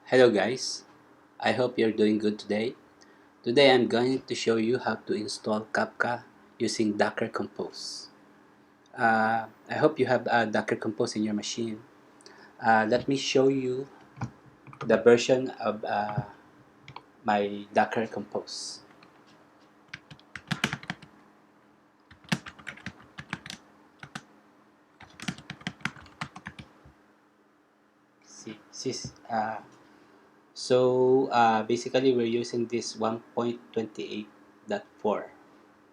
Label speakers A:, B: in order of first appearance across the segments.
A: Hello guys, I hope you're doing good today. Today I'm going to show you how to install Kafka using Docker Compose. I hope you have Docker Compose in your machine. Let me show you the version of my Docker Compose. Basically we're using this 1.28.4.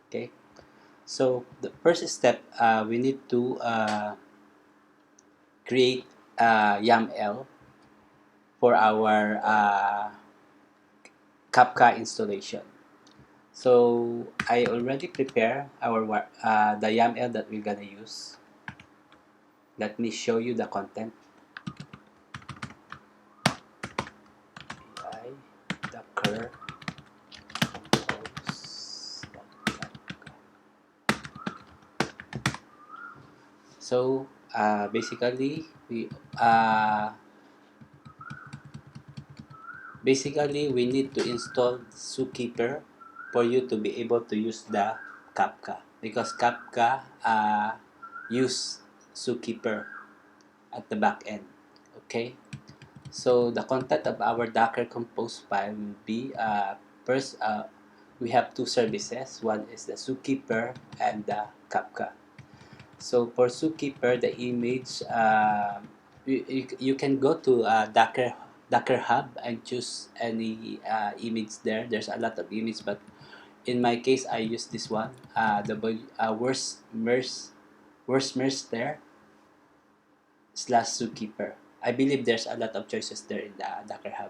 A: Okay, so the first step we need to create YAML for our Kafka installation. So I already prepare the YAML that we're gonna use. Let me show you the content. AI Docker compose. So uh, basically we need to install Zookeeper for you to be able to use the Kafka because Kafka use Zookeeper at the back end. Okay. So the content of our Docker Compose file will be first we have two services. One is the Zookeeper and the Kafka. So for Zookeeper, the image you can go to Docker Hub and choose any image there. There's a lot of images, but in my case, I use this one. Worst merge there slash Zookeeper. I believe there's a lot of choices there in the Docker Hub.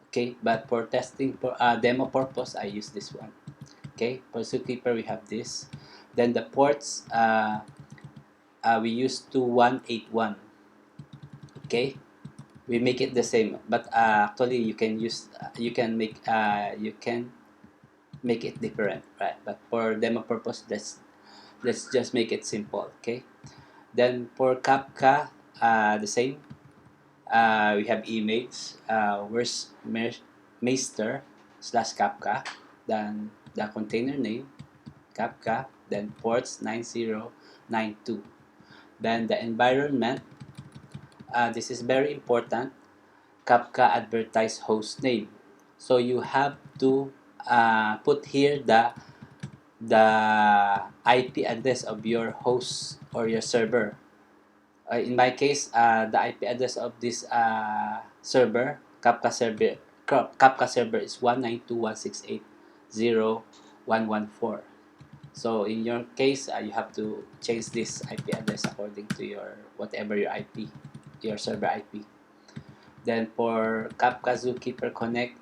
A: Okay, but for testing for demo purpose, I use this one. Okay, for Zookeeper we have this. Then the ports we use 2181. Okay, we make it the same, but actually you can make it different, right? But for demo purpose, let's just make it simple. Okay, then for Kafka, the same. We have image where's master slash Kafka, then the container name Kafka, then ports 9092, then the environment. This is very important. Kafka advertise host name, so you have to put here the IP address of your host or your server. In my case, the IP address of this Kafka server is 192.168.0.114. So in your case, you have to change this IP address according to your whatever your IP, your server IP. Then for Kafka Zookeeper Connect,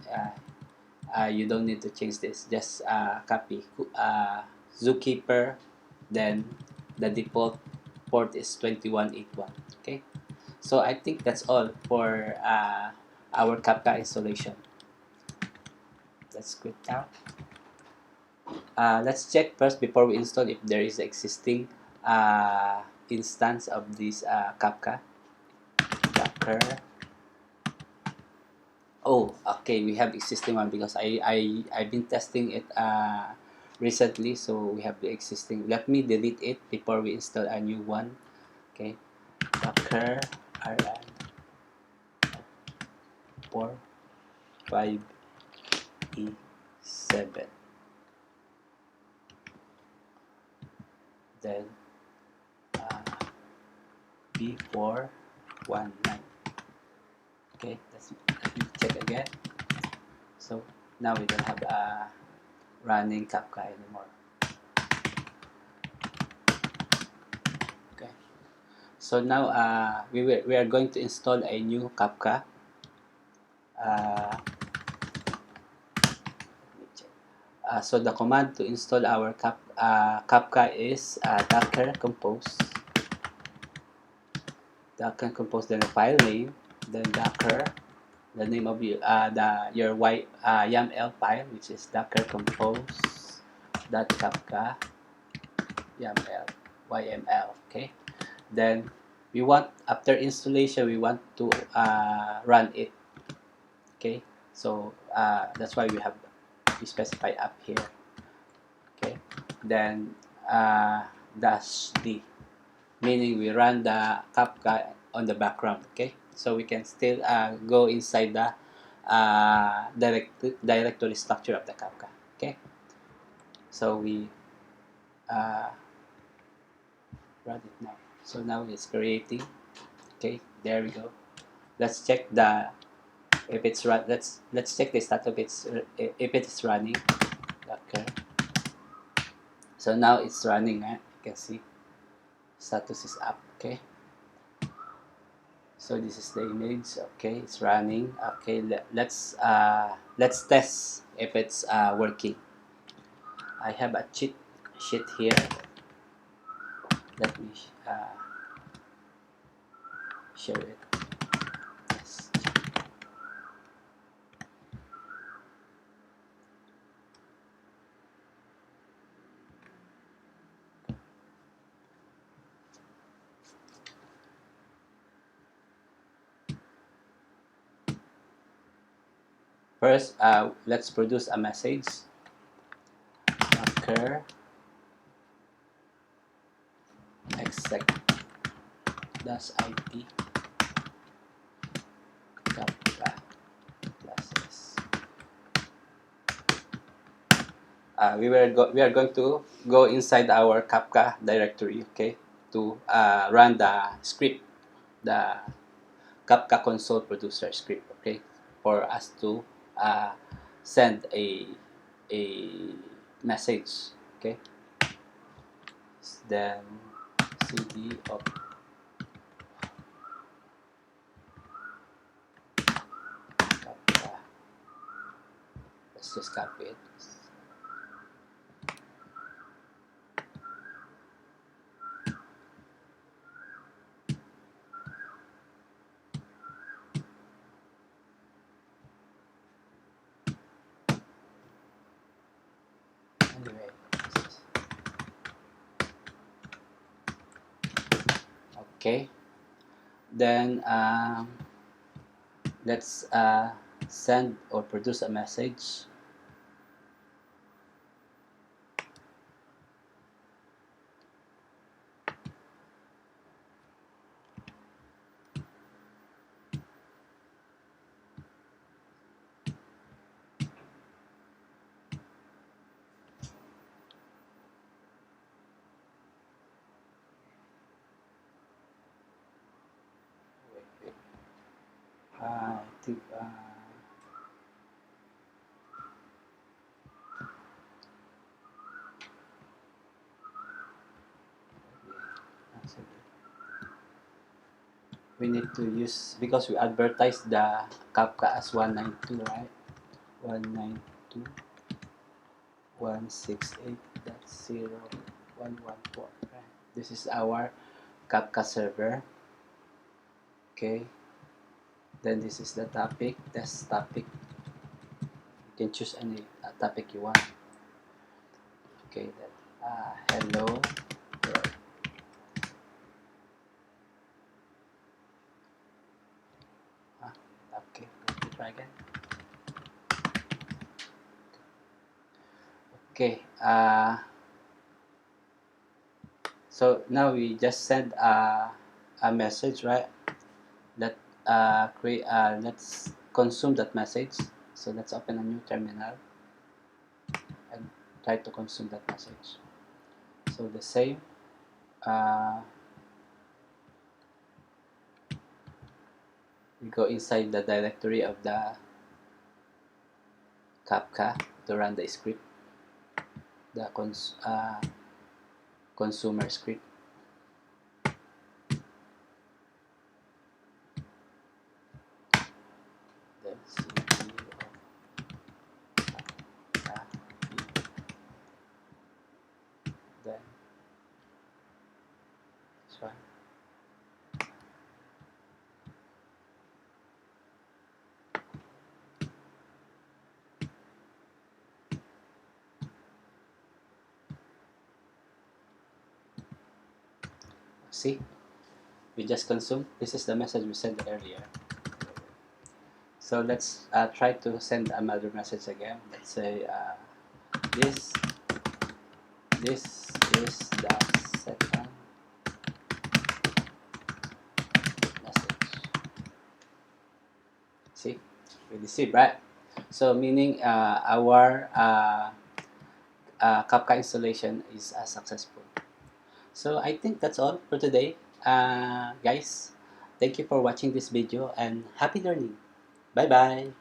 A: you don't need to change this. Just copy Zookeeper, then the default port is 2181. Okay, so I think that's all for our Kafka installation. Let's quit now. Let's check first before we install if there is existing instance of this Kafka. Docker. Oh, okay, we have existing one because I've been testing it recently, so we have the existing. Let me delete it before we install a new one. Okay, Docker rn 45e7, then b419. Okay, let me check again. So now we don't have running Kafka anymore. Okay, so now we are going to install a new Kafka. So the command to install our Kafka is docker compose. Docker compose, then the file name, then docker, the name of your YAML file, which is docker compose dot Kafka YAML. Okay, then we want, after installation, we want to run it. Okay, so that's why we specify up here. Okay, then dash D, meaning we run the Kafka on the background. Okay, so we can still go inside the directory structure of the Kafka. Okay, so we uh, run it now. So now it's creating. Okay, there we go. Let's check the if it's run. Let's check the status if it's running. Okay, so now it's running. You can see status is up. Okay, so this is the image. Okay, it's running. Okay, let's test if it's working. I have a cheat sheet here. Let me show it. Yes. First, let's produce a message. Docker exec dash it Kafka classes. We are going to go inside our Kafka directory, okay, to run the script, the Kafka console producer script, okay, for us to uh, send a message, okay. Then cd of Kafka. Let's just copy it. Anyway, okay. Then let's send or produce a message. Wait. I think we need to use because we advertise the Kafka as 192, right? 192.168.0.114. Right? This is our Kafka server. Okay. Then this is the topic, test topic. You can choose any topic you want. Okay. Then hello world. Okay. Let me try again. Okay. So now we just send a message, right? Let let's consume that message. So let's open a new terminal and try to consume that message. So the same. Uh, we go inside the directory of the Kafka to run the script, the consumer script. Then cd of Kafka, then this one. See, we just consumed. This is the message we sent earlier. So let's try to send another message again. Let's say this this is the second message. See, we receive, right? So meaning our Kafka installation is successful. So I think that's all for today, guys. Thank you for watching this video and happy learning. Bye bye.